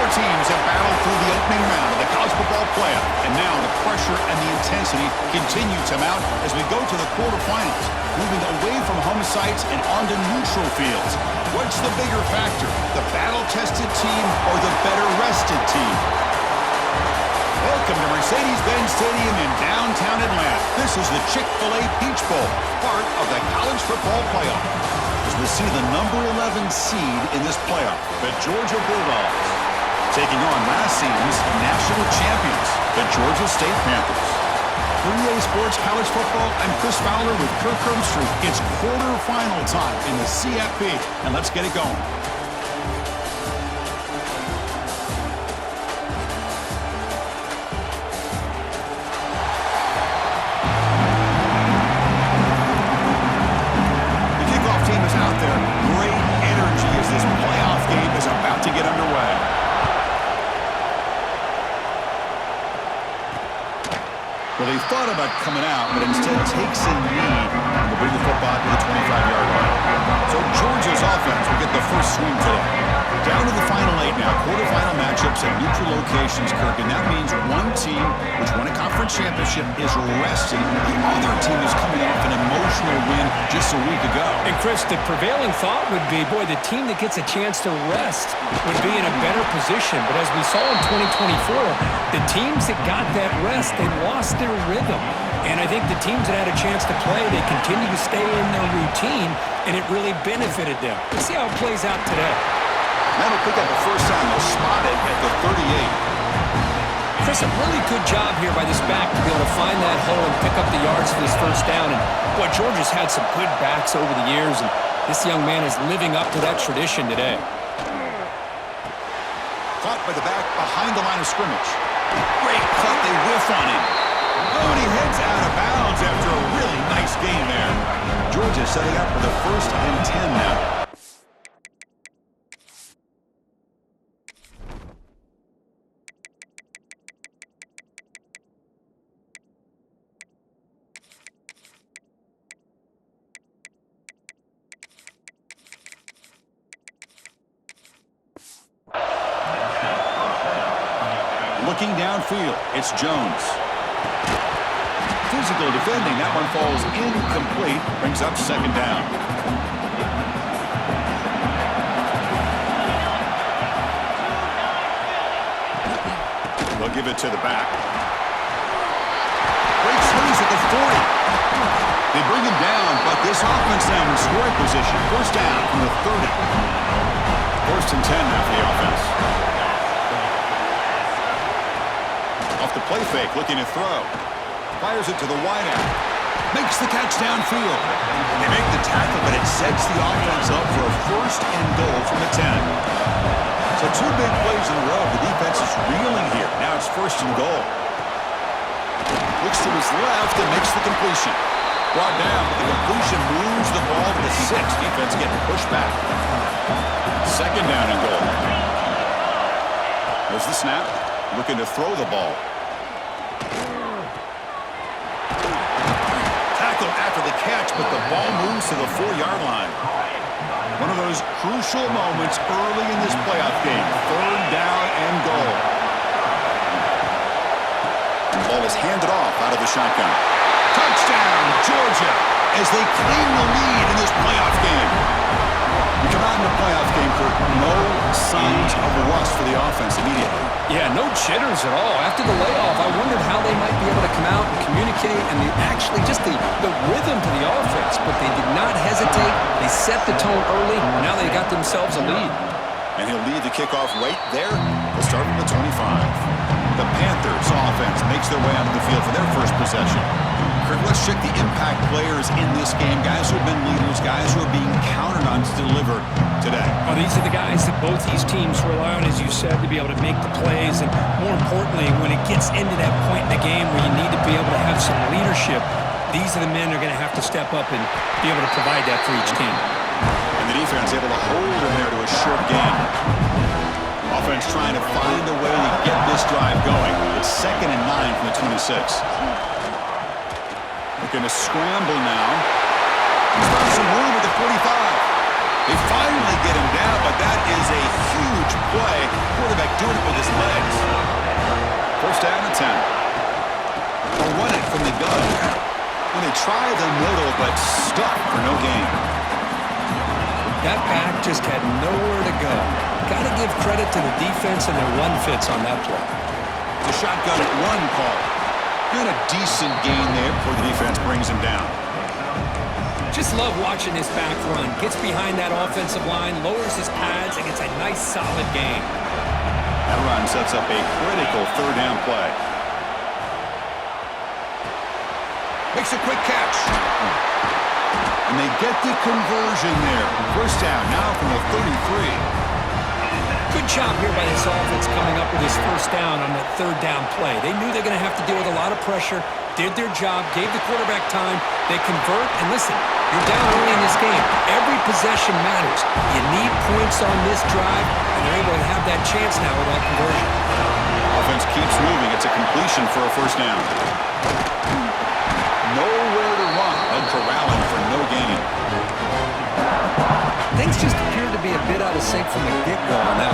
teams have battled through the opening round of the college football playoff, and now the pressure and the intensity continue to mount as we go to the quarterfinals, moving away from home sites and onto neutral fields. What's the bigger factor, the battle-tested team or the better-rested team? Welcome to Mercedes-Benz Stadium in downtown Atlanta. This is the Chick-fil-A Peach Bowl, part of the college football playoff. As we see the number 11 seed in this playoff, the Georgia Bulldogs, taking on last season's national champions, the Georgia State Panthers. For EA Sports College Football, I'm Chris Fowler with Kirk Herbstreit. It's quarterfinal time in the CFP, and let's get it going. Well, they thought about coming out, but instead takes a knee to bring the football to the 25-yard line. So Georgia's offense will get the first swing today. Down to the final 8 now. Quarterfinal matchups at neutral locations, Kirk, and that means one team which won a conference championship is resting. The other team is coming off an emotional win just a week ago. And Chris, the prevailing thought would be, boy, the team that gets a chance to rest would be in a better position. But as we saw in 2024, the teams that got that rest, they lost their rhythm. And I think the teams that had a chance to play, they continue to stay in their routine, and it really benefited them. Let's see how it plays out today. That'll pick up the first down. They'll spot it at the 38. Chris, a really good job here by this back to be able to find that hole and pick up the yards for this first down. And, boy, Georgia's had some good backs over the years, and this young man is living up to that tradition today. Caught by the back behind the line of scrimmage. Great cut. They whiff on him. Oh, and he heads out of bounds after a really nice game there. Georgia setting up for the 1st and 10 now. Looking downfield, it's Jones. Physical defending, that one falls incomplete, brings up 2nd down. They'll give it to the back. Great squeeze at the 40. They bring him down, but this offense now in scoring position. First down from the 30. 1st and 10 now for the offense. Off the play fake, looking to throw. Fires it to the wideout. Makes the catch downfield. They make the tackle, but it sets the offense up for a 1st and goal from the 10. So 2 big plays in a row. The defense is reeling here. Now it's 1st and goal. Looks to his left and makes the completion. Brought down. The completion moves the ball to the 6. Defense getting pushed back. 2nd down and goal. There's the snap. Looking to throw the ball. Tackle after the catch, but the ball moves to the 4-yard line. One of those crucial moments early in this playoff game. 3rd down and goal. The ball is handed off out of the shotgun. Touchdown, Georgia, as they claim the lead in this playoff game. We come out in the playoff game for no signs of rust for the offense immediately. Yeah, no jitters at all. After the layoff, I wondered how they might be able to come out and communicate and actually just the rhythm to the offense, but they did not hesitate. They set the tone early, and now they got themselves a lead. And he'll lead the kickoff right there. They'll start from the 25. The Panthers offense makes their way onto the field for their first possession. Kirk, let's check the impact players in this game. Guys who have been leaders, guys who are being counted on to deliver today. Well, these are the guys that both these teams rely on, as you said, to be able to make the plays. And more importantly, when it gets into that point in the game where you need to be able to have some leadership, these are the men that are going to have to step up and be able to provide that for each team. And the defense able to hold him there to a short gain. Offense trying to find a way to get this drive going. It's 2nd and 9 from the 26. Looking to scramble now. He's got some room at the 45. They finally get him down, but that is a huge play. Quarterback doing it with his legs. First down and 10. They'll run it from the gun. And they try the middle, but stuck for no gain. That back just had nowhere to go. Got to give credit to the defense and their run fits on that play. It's a shotgun run call. And a decent gain there before the defense brings him down. Just love watching this back run. Gets behind that offensive line, lowers his pads, and gets a nice solid gain. That run sets up a critical third down play. Makes a quick catch. And they get the conversion there. First down now from the 33. Good job here by this offense coming up with his first down on that third down play. They knew they were going to have to deal with a lot of pressure, did their job, gave the quarterback time. They convert, and listen, you're down early in this game. Every possession matters. You need points on this drive, and they're able to have that chance now with that conversion. Offense keeps moving. It's a completion for a first down. Nowhere to run. And corralling for no gain. Things just appeared to be a bit out of sync from the get-go on that.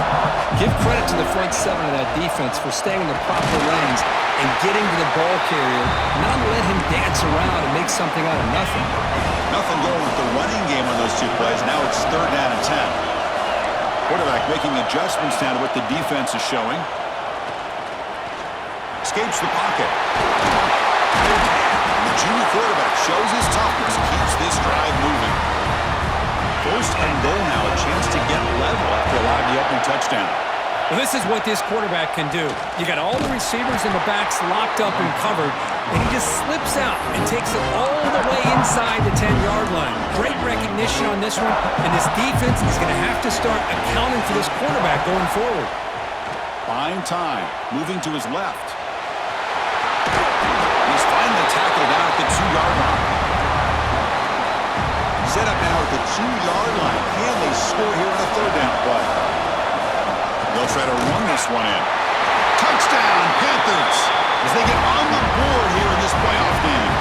Give credit to the front seven of that defense for staying in the proper lanes and getting to the ball carrier, not let him dance around and make something out of nothing. Nothing going with the running game on those two plays. Now it's third down and 10. Quarterback making adjustments down to what the defense is showing. Escapes the pocket. And the junior quarterback shows his toughness, keeps this drive moving. First and goal now, a chance to get level after allowing the opening touchdown. Well, this is what this quarterback can do. You got all the receivers in the backs locked up and covered, and he just slips out and takes it all the way inside the 10-yard line. Great recognition on this one, and this defense is going to have to start accounting for this quarterback going forward. Buying time, moving to his left. He's finally tackled down at the 2-yard line. Set up now at the 2-yard line. Can they score here on a third down play? They'll try to run this one in. Touchdown, Panthers, as they get on the board here in this playoff game.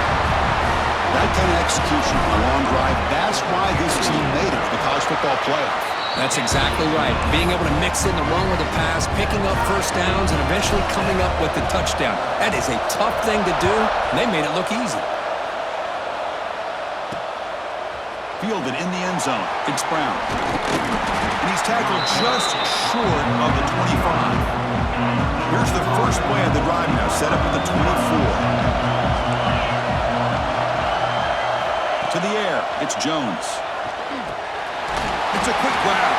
That kind of execution, a long drive, that's why this team made it to the college football playoff. That's exactly right. Being able to mix in the run with the pass, picking up first downs, and eventually coming up with the touchdown. That is a tough thing to do, and they made it look easy. Fielded in the end zone. It's Brown. And he's tackled just short of the 25. Here's the first play of the drive now, set up at the 24. To the air, it's Jones. It's a quick grab.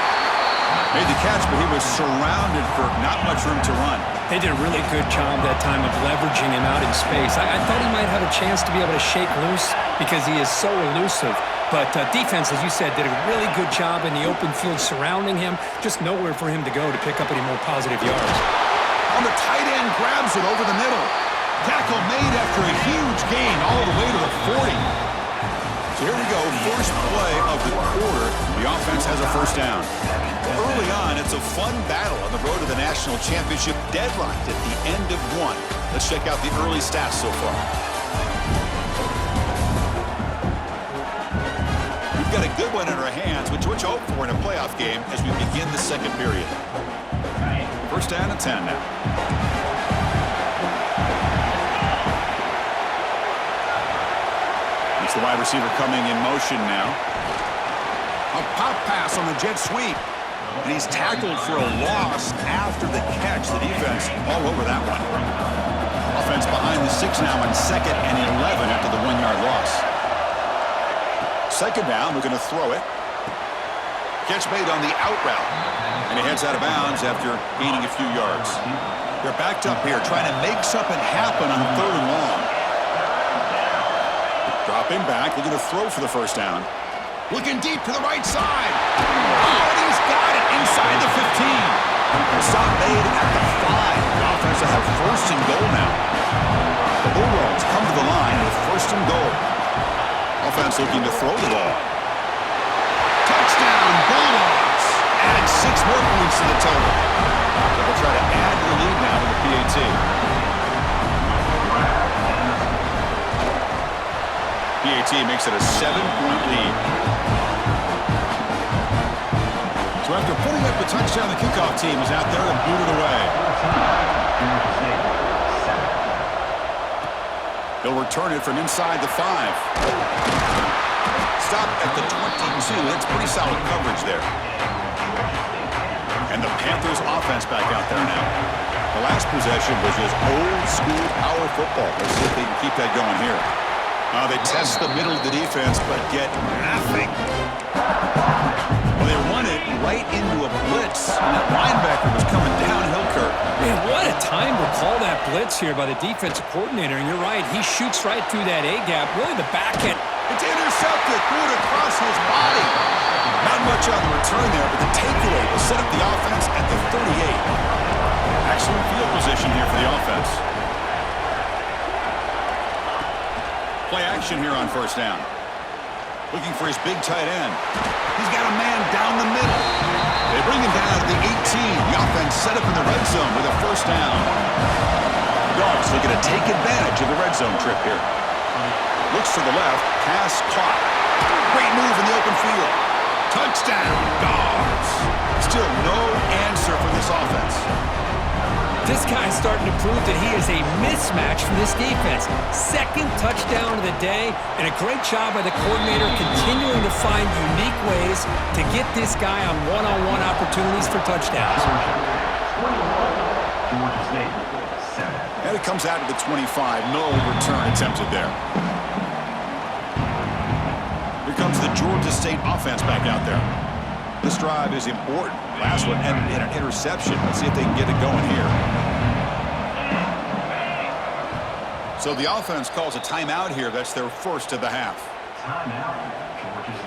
Made the catch, but he was surrounded for not much room to run. They did a really good job that time of leveraging him out in space. I thought he might have a chance to be able to shake loose because he is so elusive. But defense, as you said, did a really good job in the open field surrounding him. Just nowhere for him to go to pick up any more positive yards. On the tight end, grabs it over the middle. Tackle made after a huge gain all the way to the 40. So here we go, first play of the quarter. The offense has a first down. Early on, it's a fun battle on the road to the national championship, deadlocked at the end of one. Let's check out the early stats so far. We've got a good one in our hands, which you hope for in a playoff game as we begin the second period. First down and 10 now. It's the wide receiver coming in motion now. A pop pass on the jet sweep. And he's tackled for a loss after the catch. The defense all over that one. Offense behind the 6 now on 2nd and 11 after the 1-yard loss. Second down, we're going to throw it. Catch made on the out route. And he heads out of bounds after gaining a few yards. They're backed up here, trying to make something happen on 3rd and long. Dropping back, looking to throw for the first down. Looking deep to the right side. Oh, and he's got it inside the 15. The stop made at the 5. The offense will have first and goal now. The Bulldogs come to the line with first and goal. Offense looking to throw the ball. Touchdown, Bulldogs. Add 6 more points to the total. They'll try to add to the lead now with the PAT. PAT makes it a 7-point lead. So So after putting up a touchdown, the kickoff team is out there and booted away. They'll return it from inside the 5. Stop at the 22. That's pretty solid coverage there. And the Panthers offense back out there now. The last possession was just old-school power football. Let's see if they can keep that going here. They test the middle of the defense, but get nothing. Well, they run it right into a blitz, and that linebacker was coming downhill, Kirk. Man, what a time to call that blitz here by the defensive coordinator. And you're right, he shoots right through that A-gap, really the back end. It's intercepted, threw it across his body. Not much on the return there, but the takeaway will set up the offense at the 38. Excellent field position here for the offense. Play action here on first down. Looking for his big tight end. He's got a man down the middle. They bring him down at the 18. The offense set up in the red zone with a first down. Dogs looking to take advantage of the red zone trip here. Looks to the left. Pass caught. Great move in the open field. Touchdown, Dogs. Still no answer for this offense. This guy's starting to prove that he is a mismatch for this defense. Second touchdown of the day, and a great job by the coordinator continuing to find unique ways to get this guy on one-on-one opportunities for touchdowns. And it comes out to the 25. No return attempted there. Here comes the Georgia State offense back out there. This drive is important. Last one ended in an interception. Let's see if they can get it going here. So the offense calls a timeout here. That's their first of the half. Timeout, Georgia State.